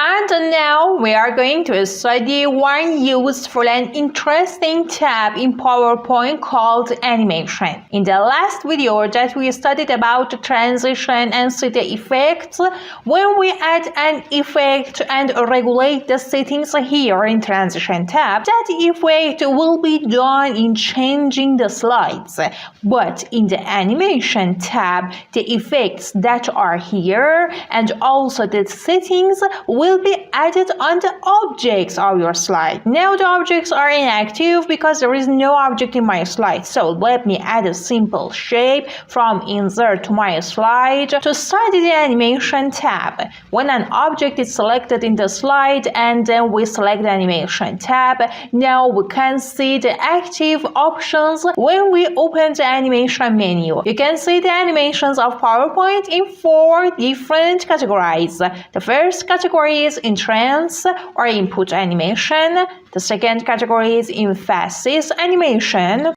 And now we are going to study one useful and interesting tab in PowerPoint called animation. In the last video that we studied about transition and city effects, when we add an effect and regulate the settings here in transition tab, that effect will be done in changing the slides. But in the animation tab, the effects that are here and also the settings will be added on the objects of your slide. Now the objects are inactive because there is no object in my slide. So let me add a simple shape from insert to my slide to start the animation tab. When an object is selected in the slide and then we select the animation tab, now we can see the active options when we open the animation menu. You can see the animations of PowerPoint in 4 different categories. The first category is in trance or input animation. The second category is in phases animation.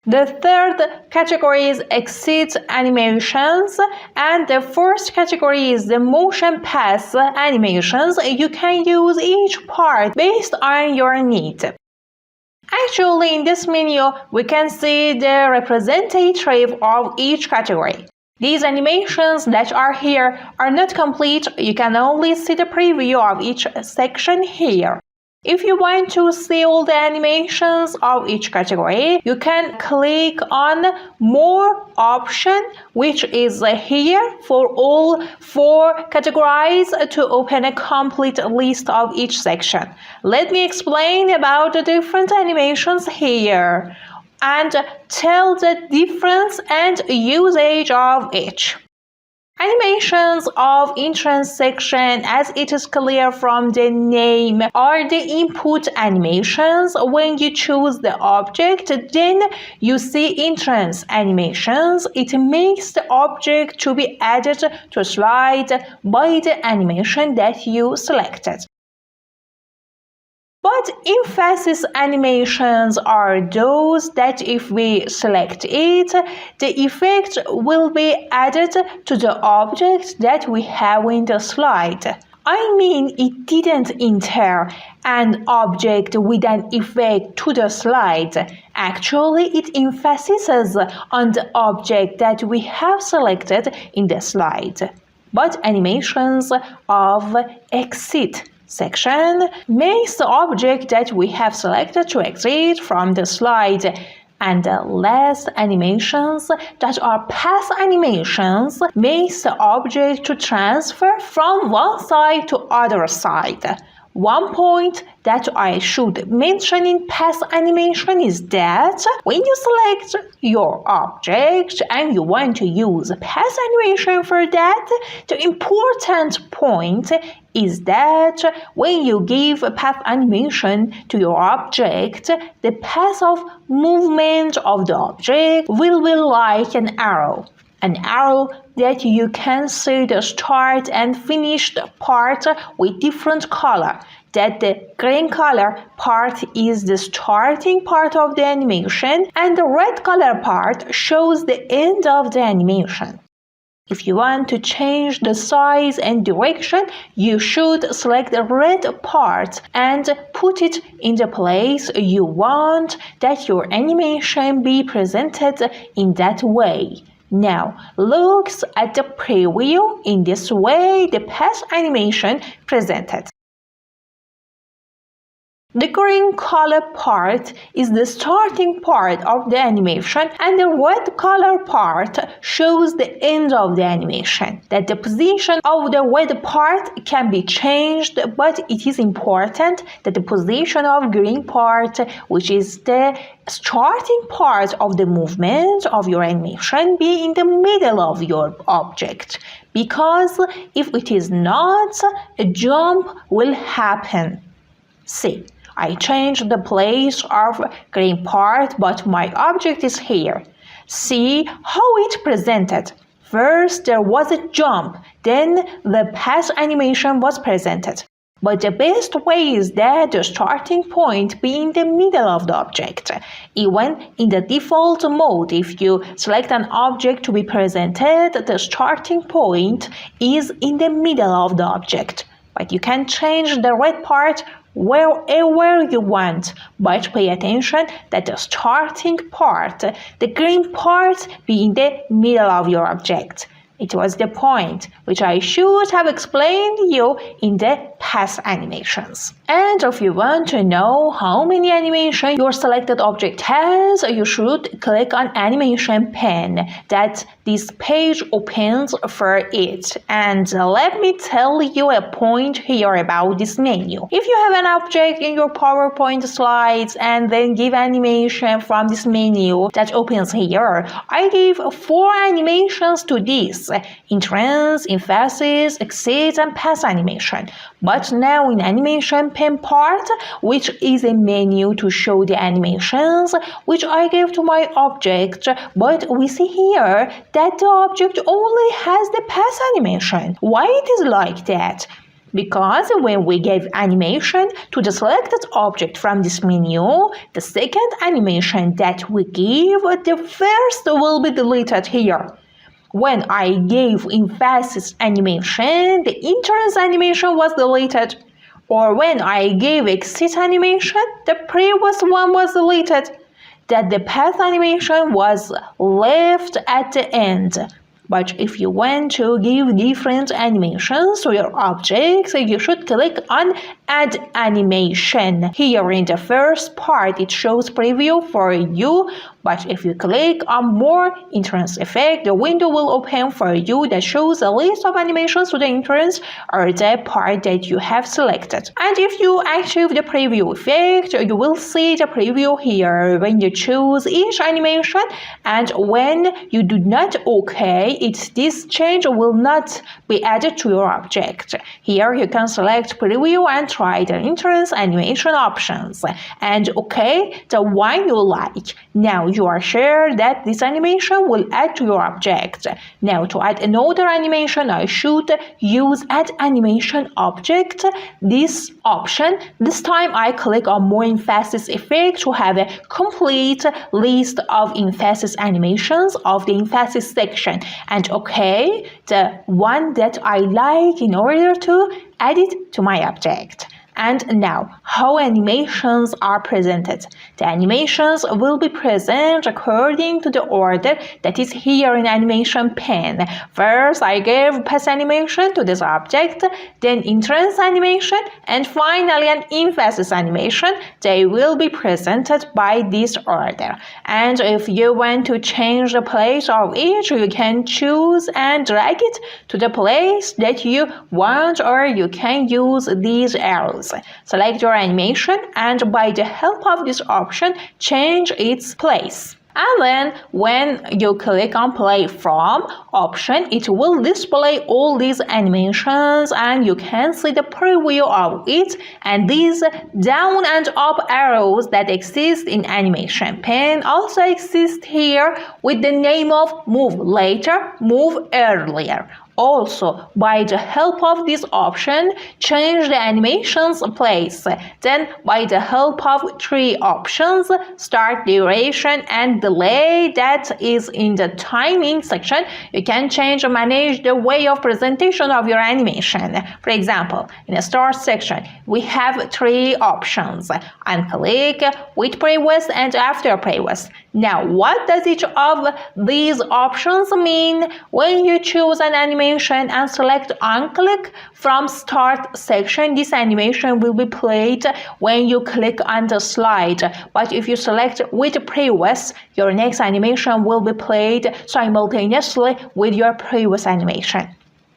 The third category is exit animations, and the fourth category is the motion path animations. You can use each part based on your need. Actually, in this menu, we can see the representative of each category. These animations that are here are not complete. You can only see the preview of each section here. If you want to see all the animations of each category, you can click on More option, which is here for all 4 categories to open a complete list of each section. Let me explain about the different animations here and tell the difference and usage of each. Animations of entrance section, as it is clear from the name, are the input animations. When you choose the object, then you see entrance animations. It makes the object to be added to a slide by the animation that you selected. But in-phases animations are those that if we select it, the effect will be added to the object that we have in the slide. I mean, it didn't enter an object with an effect to the slide. Actually, it emphasizes on the object that we have selected in the slide. But animations of exit section makes the object that we have selected to exit from the slide, and the last animations that are path animations makes the object to transfer from one side to other side. One point that I should mention in path animation is that when you select your object and you want to use path animation for that, the important point is that when you give a path animation to your object, the path of movement of the object will be like an arrow. An arrow that you can see the start and finished part with different color. That the green color part is the starting part of the animation and the red color part shows the end of the animation. If you want to change the size and direction, you should select the red part and put it in the place you want that your animation be presented in that way. Now, look at the preview. In this way, the path animation presented. The green color part is the starting part of the animation and the red color part shows the end of the animation. That the position of the red part can be changed, but it is important that the position of green part, which is the starting part of the movement of your animation, be in the middle of your object. Because if it is not, a jump will happen. See. I changed the place of green part, but my object is here. See how it presented. First there was a jump, then the path animation was presented. But the best way is that the starting point be in the middle of the object. Even in the default mode, if you select an object to be presented, the starting point is in the middle of the object. but you can change the red part wherever you want, but pay attention that the starting part, the green part, be in the middle of your object. It was the point which I should have explained you in the past animations. And if you want to know how many animations your selected object has, you should click on animation pen that this page opens for it. And let me tell you a point here about this menu. If you have an object in your PowerPoint slides and then give animation from this menu that opens here, I gave 4 animations to this: entrance, emphasis, exit, and pass animation. But now in animation pen part, which is a menu to show the animations which I gave to my object, but we see here that the object only has the pass animation. Why it is like that? Because when we gave animation to the selected object from this menu, the second animation that we give, the first will be deleted here. When I gave emphasis animation, the entrance animation was deleted. Or when I gave exit animation, the previous one was deleted. That the path animation was left at the end. But if you want to give different animations to your objects, you should click on Add Animation. Here in the first part, it shows preview for you. But if you click on More Entrance Effect, the window will open for you that shows a list of animations to the entrance or the part that you have selected. And if you active the preview effect, you will see the preview here when you choose each animation, and when you do not OK, this change will not be added to your object. Here you can select preview and try the entrance animation options and OK the one you like. Now you are sure that this animation will add to your object. Now to add another animation, I should use Add Animation Object, this option. This time I click on More Emphasis Effect to have a complete list of emphasis animations of the emphasis section, and OK the one that I like in order to add it to my object. And now, how animations are presented. The animations will be present according to the order that is here in animation pen. First, I gave pass animation to this object, then entrance animation, and finally an emphasis animation. They will be presented by this order. And if you want to change the place of each, you can choose and drag it to the place that you want, or you can use these arrows. Select your animation and by the help of this option, change its place. And then when you click on Play From option, it will display all these animations and you can see the preview of it, and these down and up arrows that exist in animation pen also exist here with the name of Move Later, Move Earlier. Also, by the help of this option, change the animation's place. Then, by the help of 3 options, start, duration, and delay that is in the timing section, you can change or manage the way of presentation of your animation. For example, in the start section, we have 3 options: unclick, with previous, and after previous. Now, what does each of these options mean? When you choose an animation and select unclick from start section, this animation will be played when you click on the slide. But if you select with previous, your next animation will be played simultaneously with your previous animation.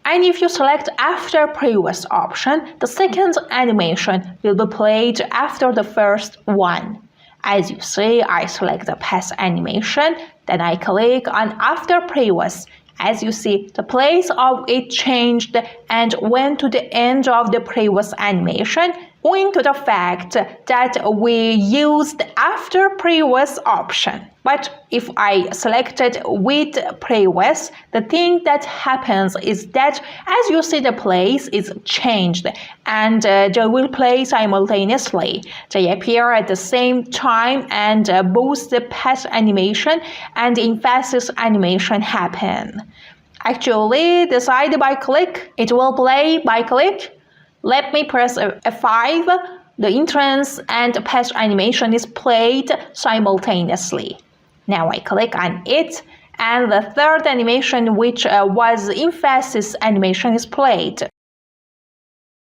And if you select after previous option, the second animation will be played after the first one. As you see, I select the pass animation, then I click on after previous. As you see, the place of it changed and went to the end of the previous animation, owing to the fact that we used after previous option. But if I selected with previous, the thing that happens is that as you see, the place is changed and they will play simultaneously. They appear at the same time and both the pass animation and the emphasis animation happen. Actually, decide by click, it will play by click. Let me press F5. The entrance and path animation is played simultaneously. Now I click on it, and the third animation, which was emphasis animation, is played.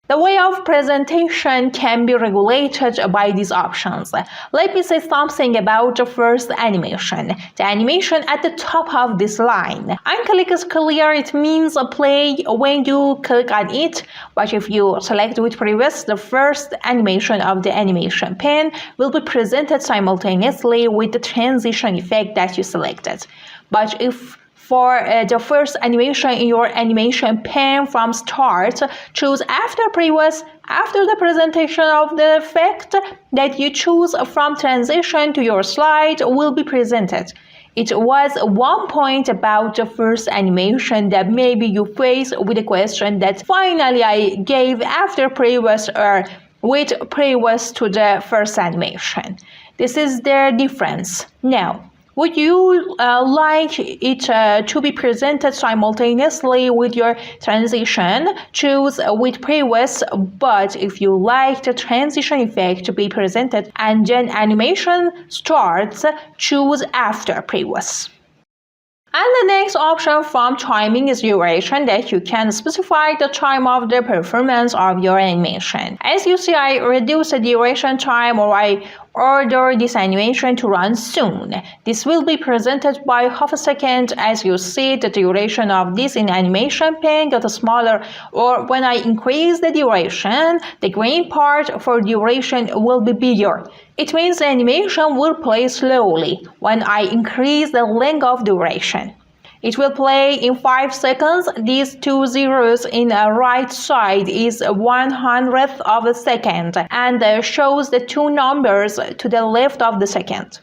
The way of presentation can be regulated by these options. Let me say something about the first animation, the animation at the top of this line. Unclick is clear, it means play when you click on it, but if you select with previous, the first animation of the animation pane will be presented simultaneously with the transition effect that you selected. But if for the first animation in your animation pane from start, choose after previous, after the presentation of the effect that you choose from transition to your slide will be presented. It was one point about the first animation that maybe you face with the question that finally I gave after previous or with previous to the first animation. This is the difference. Now, would you like it to be presented simultaneously with your transition? Choose with previous, but if you like the transition effect to be presented and then animation starts, choose after previous. And the next option from timing is duration, that you can specify the time of the performance of your animation. As you see, I reduce the duration time, or I order this animation to run soon. This will be presented by half a second. As you see, the duration of this in animation pane got smaller, or when I increase the duration, the green part for duration will be bigger. It means the animation will play slowly when I increase the length of duration. It will play in 5 seconds. These two zeros in the right side is 1/100th of a second and shows the two numbers to the left of the second.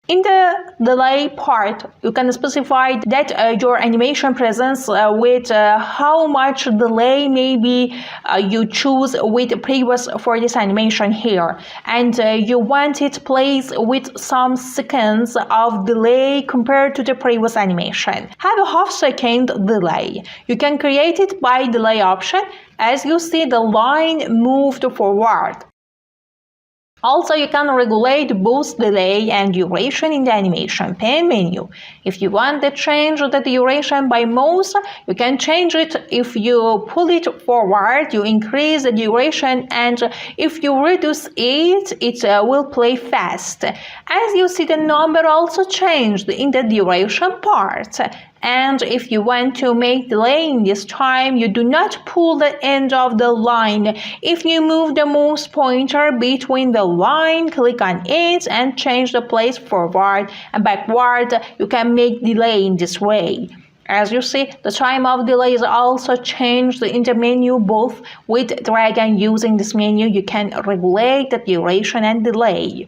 In the delay part, you can specify that your animation presents with how much delay maybe you choose with previous for this animation here, and you want it placed with some seconds of delay compared to the previous animation. Have a half-second delay. You can create it by delay option. As you see, the line moved forward. Also, you can regulate both delay and duration in the animation pane menu. If you want to change the duration by mouse, you can change it. If you pull it forward, you increase the duration, and if you reduce it, it will play fast. As you see, the number also changed in the duration part. And if you want to make delay in this time, you do not pull the end of the line. If you move the mouse pointer between the line, click on it and change the place forward and backward, you can make delay in this way. As you see, the time of delay is also changed in the menu. Both with drag and using this menu, you can regulate the duration and delay.